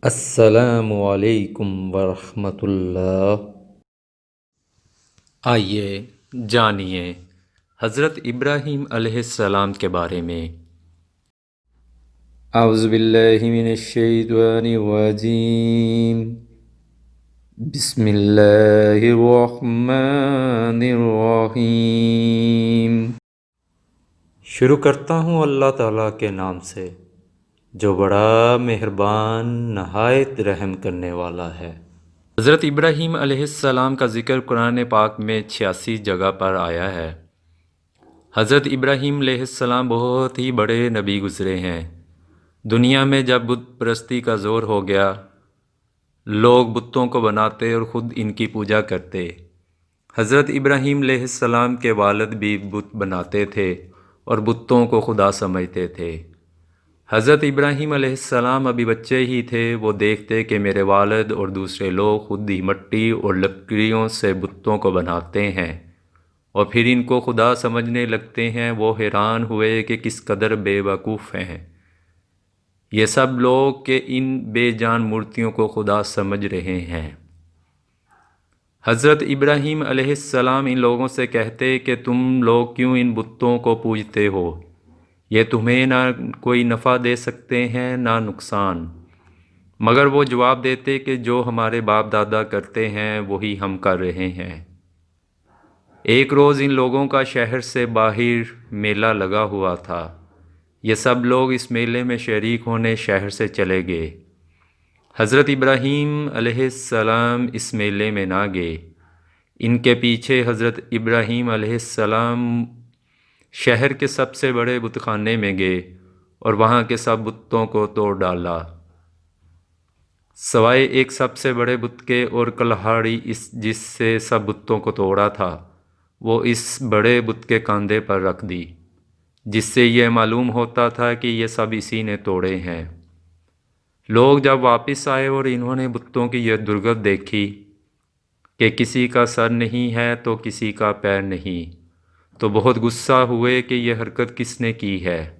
السلام علیکم ورحمۃ اللہ۔ آئیے جانیے حضرت ابراہیم علیہ السلام کے بارے میں۔ اعوذ باللہ من الشیطان الرجیم، بسم اللہ الرحمن الرحیم۔ شروع کرتا ہوں اللہ تعالیٰ کے نام سے جو بڑا مہربان نہایت رحم کرنے والا ہے۔ حضرت ابراہیم علیہ السلام کا ذکر قرآن پاک میں 86 جگہ پر آیا ہے۔ حضرت ابراہیم علیہ السلام بہت ہی بڑے نبی گزرے ہیں۔ دنیا میں جب بت پرستی کا زور ہو گیا، لوگ بتوں کو بناتے اور خود ان کی پوجا کرتے۔ حضرت ابراہیم علیہ السلام کے والد بھی بت بناتے تھے اور بتوں کو خدا سمجھتے تھے۔ حضرت ابراہیم علیہ السلام ابھی بچے ہی تھے، وہ دیکھتے کہ میرے والد اور دوسرے لوگ خود ہی مٹی اور لکڑیوں سے بتوں کو بناتے ہیں اور پھر ان کو خدا سمجھنے لگتے ہیں۔ وہ حیران ہوئے کہ کس قدر بے وقوف ہیں یہ سب لوگ کہ ان بے جان مورتیوں کو خدا سمجھ رہے ہیں۔ حضرت ابراہیم علیہ السلام ان لوگوں سے کہتے کہ تم لوگ کیوں ان بتوں کو پوجتے ہو؟ یہ تمہیں نہ کوئی نفع دے سکتے ہیں نہ نقصان۔ مگر وہ جواب دیتے کہ جو ہمارے باپ دادا کرتے ہیں وہی ہم کر رہے ہیں۔ ایک روز ان لوگوں کا شہر سے باہر میلہ لگا ہوا تھا۔ یہ سب لوگ اس میلے میں شریک ہونے شہر سے چلے گئے۔ حضرت ابراہیم علیہ السلام اس میلے میں نہ گئے۔ ان کے پیچھے حضرت ابراہیم علیہ السلام شہر کے سب سے بڑے بت خانے میں گئے اور وہاں کے سب بتوں کو توڑ ڈالا، سوائے ایک سب سے بڑے بت کے، اور کلہاڑی جس سے سب بتوں کو توڑا تھا وہ اس بڑے بت کے کاندھے پر رکھ دی، جس سے یہ معلوم ہوتا تھا کہ یہ سب اسی نے توڑے ہیں۔ لوگ جب واپس آئے اور انہوں نے بتوں کی یہ درگت دیکھی کہ کسی کا سر نہیں ہے تو کسی کا پیر نہیں، تو بہت غصہ ہوئے کہ یہ حرکت کس نے کی ہے۔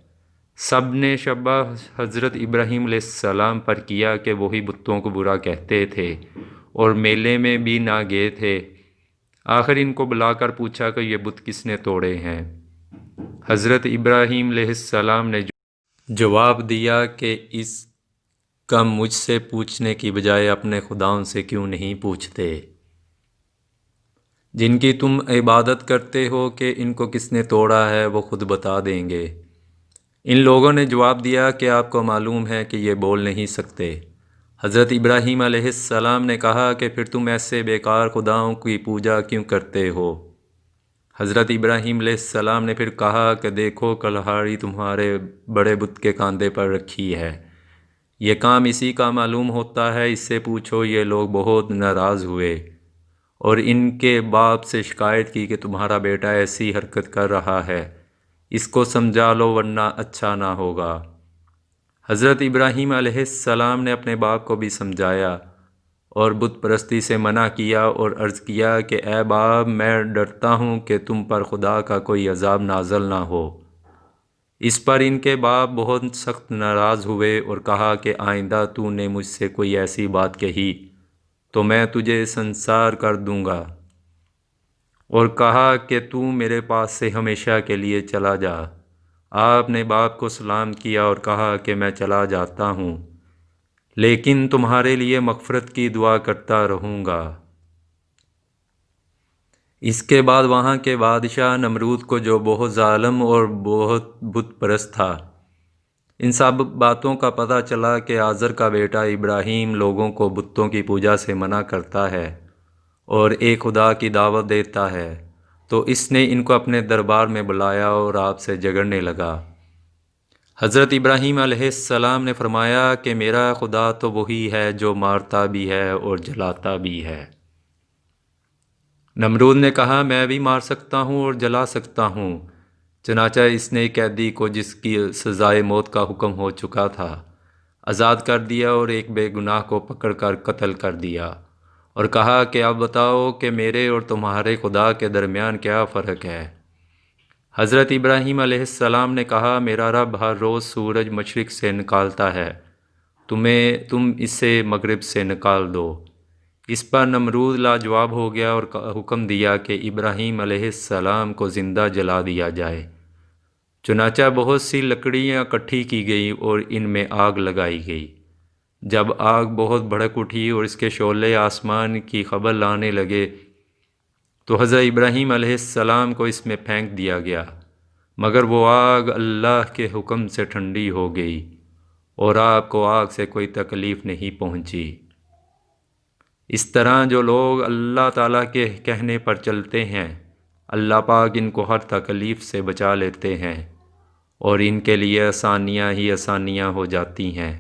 سب نے شبہ حضرت ابراہیم علیہ السلام پر کیا کہ وہی بتوں کو برا کہتے تھے اور میلے میں بھی نہ گئے تھے۔ آخر ان کو بلا کر پوچھا کہ یہ بت کس نے توڑے ہیں۔ حضرت ابراہیم علیہ السلام نے جواب دیا کہ اس کا مجھ سے پوچھنے کی بجائے اپنے خداؤں سے کیوں نہیں پوچھتے جن کی تم عبادت کرتے ہو کہ ان کو کس نے توڑا ہے وہ خود بتا دیں گے۔ ان لوگوں نے جواب دیا کہ آپ کو معلوم ہے کہ یہ بول نہیں سکتے۔ حضرت ابراہیم علیہ السلام نے کہا کہ پھر تم ایسے بیکار خداؤں کی پوجا کیوں کرتے ہو؟ حضرت ابراہیم علیہ السلام نے پھر کہا کہ دیکھو کلہاڑی تمہارے بڑے بت کے کاندھے پر رکھی ہے، یہ کام اسی کا معلوم ہوتا ہے، اس سے پوچھو۔ یہ لوگ بہت ناراض ہوئے اور ان کے باپ سے شکایت کی کہ تمہارا بیٹا ایسی حرکت کر رہا ہے، اس کو سمجھا لو ورنہ اچھا نہ ہوگا۔ حضرت ابراہیم علیہ السلام نے اپنے باپ کو بھی سمجھایا اور بت پرستی سے منع کیا اور عرض کیا کہ اے باپ، میں ڈرتا ہوں کہ تم پر خدا کا کوئی عذاب نازل نہ ہو۔ اس پر ان کے باپ بہت سخت ناراض ہوئے اور کہا کہ آئندہ تو نے مجھ سے کوئی ایسی بات کہی تو میں تجھے سنسار کر دوں گا، اور کہا کہ تو میرے پاس سے ہمیشہ کے لیے چلا جا۔ آپ نے باپ کو سلام کیا اور کہا کہ میں چلا جاتا ہوں، لیکن تمہارے لیے مغفرت کی دعا کرتا رہوں گا۔ اس کے بعد وہاں کے بادشاہ نمرود کو، جو بہت ظالم اور بہت بت پرست تھا، ان سب باتوں کا پتہ چلا کہ آزر کا بیٹا ابراہیم لوگوں کو بتوں کی پوجا سے منع کرتا ہے اور ایک خدا کی دعوت دیتا ہے، تو اس نے ان کو اپنے دربار میں بلایا اور آپ سے جھگڑنے لگا۔ حضرت ابراہیم علیہ السلام نے فرمایا کہ میرا خدا تو وہی ہے جو مارتا بھی ہے اور جلاتا بھی ہے۔ نمرود نے کہا میں بھی مار سکتا ہوں اور جلا سکتا ہوں۔ چنانچہ اس نے ایک قیدی کو جس کی سزائے موت کا حکم ہو چکا تھا آزاد کر دیا اور ایک بے گناہ کو پکڑ کر قتل کر دیا، اور کہا کہ اب بتاؤ کہ میرے اور تمہارے خدا کے درمیان کیا فرق ہے؟ حضرت ابراہیم علیہ السلام نے کہا میرا رب ہر روز سورج مشرق سے نکالتا ہے تم اسے مغرب سے نکال دو۔ اس پر نمرود لاجواب ہو گیا اور حکم دیا کہ ابراہیم علیہ السلام کو زندہ جلا دیا جائے۔ چنانچہ بہت سی لکڑیاں اکٹھی کی گئیں اور ان میں آگ لگائی گئی۔ جب آگ بہت بھڑک اٹھی اور اس کے شعلے آسمان کی خبر لانے لگے تو حضرت ابراہیم علیہ السلام کو اس میں پھینک دیا گیا، مگر وہ آگ اللہ کے حکم سے ٹھنڈی ہو گئی اور آپ کو آگ سے کوئی تکلیف نہیں پہنچی۔ اس طرح جو لوگ اللہ تعالیٰ کے کہنے پر چلتے ہیں، اللہ پاک ان کو ہر تکلیف سے بچا لیتے ہیں اور ان کے لیے آسانیاں ہی آسانیاں ہو جاتی ہیں۔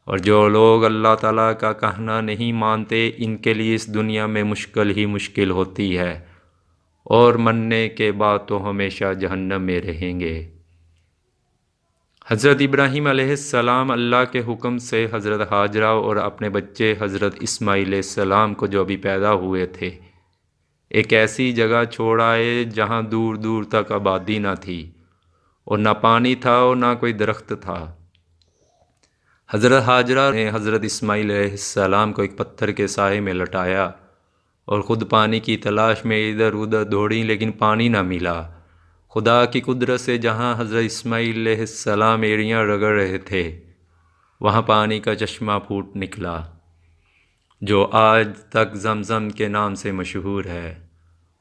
اور جو لوگ اللہ تعالیٰ کا کہنا نہیں مانتے، ان کے لیے اس دنیا میں مشکل ہی مشکل ہوتی ہے اور مرنے کے بعد تو ہمیشہ جہنم میں رہیں گے۔ حضرت ابراہیم علیہ السلام اللہ کے حکم سے حضرت ہاجرہ اور اپنے بچے حضرت اسماعیل علیہ السلام کو جو ابھی پیدا ہوئے تھے ایک ایسی جگہ چھوڑ آئے جہاں دور دور تک آبادی نہ تھی اور نہ پانی تھا اور نہ کوئی درخت تھا۔ حضرت ہاجرہ نے حضرت اسماعیل علیہ السلام کو ایک پتھر کے سائے میں لٹایا اور خود پانی کی تلاش میں ادھر ادھر دوڑیں، لیکن پانی نہ ملا۔ خدا کی قدرت سے جہاں حضرت اسماعیل علیہ السلام ایڑیاں رگڑ رہے تھے وہاں پانی کا چشمہ پھوٹ نکلا جو آج تک زمزم کے نام سے مشہور ہے،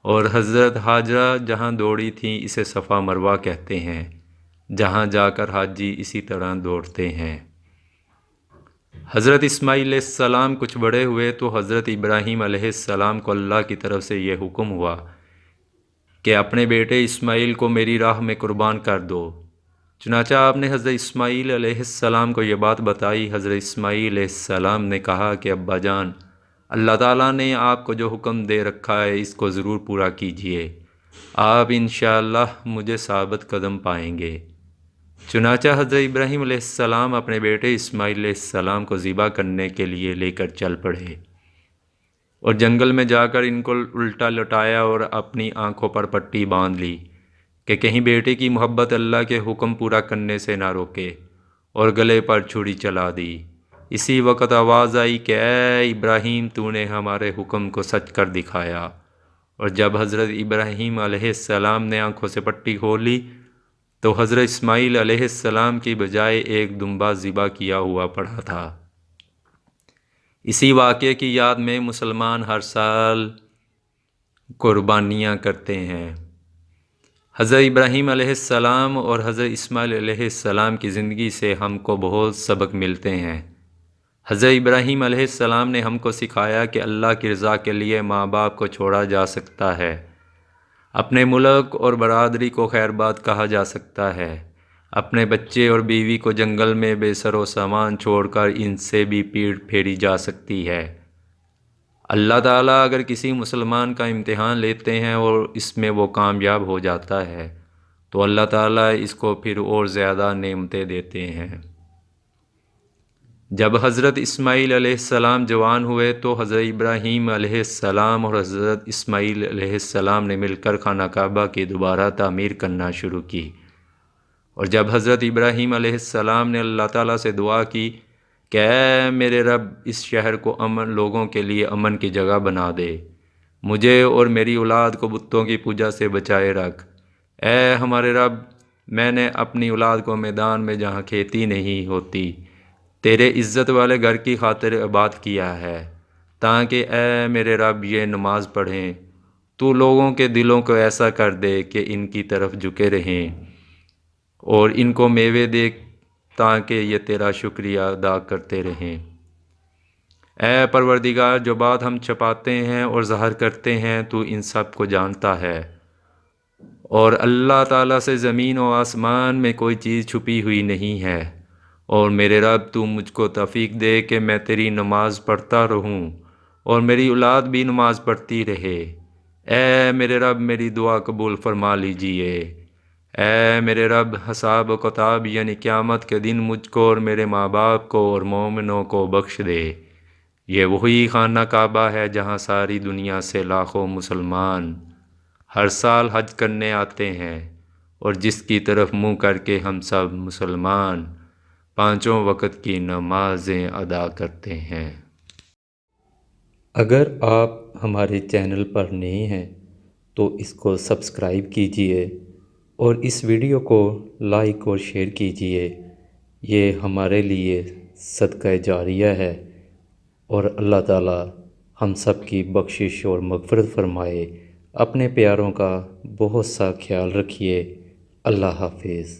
اور حضرت ہاجرہ جہاں دوڑی تھیں اسے صفا مروہ کہتے ہیں، جہاں جا کر حاجی اسی طرح دوڑتے ہیں۔ حضرت اسماعیل علیہ السلام کچھ بڑے ہوئے تو حضرت ابراہیم علیہ السلام کو اللہ کی طرف سے یہ حکم ہوا کہ اپنے بیٹے اسماعیل کو میری راہ میں قربان کر دو۔ چنانچہ آپ نے حضرت اسماعیل علیہ السلام کو یہ بات بتائی۔ حضرت اسماعیل علیہ السلام نے کہا کہ ابا جان، اللہ تعالیٰ نے آپ کو جو حکم دے رکھا ہے اس کو ضرور پورا کیجئے، آپ انشاءاللہ مجھے ثابت قدم پائیں گے۔ چنانچہ حضرت ابراہیم علیہ السلام اپنے بیٹے اسماعیل علیہ السلام کو ذبح کرنے کے لیے لے کر چل پڑے اور جنگل میں جا کر ان کو الٹا لٹایا اور اپنی آنکھوں پر پٹی باندھ لی کہ کہیں بیٹے کی محبت اللہ کے حکم پورا کرنے سے نہ روکے، اور گلے پر چھری چلا دی۔ اسی وقت آواز آئی کہ اے ابراہیم، تو نے ہمارے حکم کو سچ کر دکھایا۔ اور جب حضرت ابراہیم علیہ السلام نے آنکھوں سے پٹی کھولی تو حضرت اسماعیل علیہ السلام کی بجائے ایک دمبا ذبح کیا ہوا پڑا تھا۔ اسی واقعے کی یاد میں مسلمان ہر سال قربانیاں کرتے ہیں۔ حضرت ابراہیم علیہ السلام اور حضرت اسماعیل علیہ السلام کی زندگی سے ہم کو بہت سبق ملتے ہیں۔ حضرت ابراہیم علیہ السلام نے ہم کو سکھایا کہ اللہ کی رضا کے لیے ماں باپ کو چھوڑا جا سکتا ہے، اپنے ملک اور برادری کو خیرباد کہا جا سکتا ہے، اپنے بچے اور بیوی کو جنگل میں بے سر و سامان چھوڑ کر ان سے بھی پیٹ پھیری جا سکتی ہے۔ اللہ تعالیٰ اگر کسی مسلمان کا امتحان لیتے ہیں اور اس میں وہ کامیاب ہو جاتا ہے تو اللہ تعالیٰ اس کو پھر اور زیادہ نعمتیں دیتے ہیں۔ جب حضرت اسماعیل علیہ السلام جوان ہوئے تو حضرت ابراہیم علیہ السلام اور حضرت اسماعیل علیہ السلام نے مل کر خانہ کعبہ کی دوبارہ تعمیر کرنا شروع کی۔ اور جب حضرت ابراہیم علیہ السلام نے اللہ تعالیٰ سے دعا کی کہ اے میرے رب، اس شہر کو لوگوں کے لیے امن کی جگہ بنا دے، مجھے اور میری اولاد کو بتوں کی پوجا سے بچائے رکھ۔ اے ہمارے رب، میں نے اپنی اولاد کو میدان میں جہاں کھیتی نہیں ہوتی تیرے عزت والے گھر کی خاطر آباد کیا ہے، تاکہ اے میرے رب یہ نماز پڑھیں۔ تو لوگوں کے دلوں کو ایسا کر دے کہ ان کی طرف جھکے رہیں اور ان کو میوے دے تاکہ یہ تیرا شکریہ ادا کرتے رہیں۔ اے پروردگار، جو بات ہم چھپاتے ہیں اور ظاہر کرتے ہیں تو ان سب کو جانتا ہے، اور اللہ تعالیٰ سے زمین و آسمان میں کوئی چیز چھپی ہوئی نہیں ہے۔ اور میرے رب، تو مجھ کو توفیق دے کہ میں تیری نماز پڑھتا رہوں اور میری اولاد بھی نماز پڑھتی رہے۔ اے میرے رب، میری دعا قبول فرما لیجئے۔ اے میرے رب، حساب و کتاب یعنی قیامت کے دن مجھ کو اور میرے ماں باپ کو اور مومنوں کو بخش دے۔ یہ وہی خانہ کعبہ ہے جہاں ساری دنیا سے لاکھوں مسلمان ہر سال حج کرنے آتے ہیں، اور جس کی طرف منہ کر کے ہم سب مسلمان 5 وقت کی نمازیں ادا کرتے ہیں۔ اگر آپ ہمارے چینل پر نئے ہیں تو اس کو سبسکرائب کیجئے اور اس ویڈیو کو لائک اور شیئر کیجئے۔ یہ ہمارے لیے صدقہ جاریہ ہے اور اللہ تعالی ہم سب کی بخشش اور مغفرت فرمائے۔ اپنے پیاروں کا بہت سا خیال رکھیے۔ اللہ حافظ۔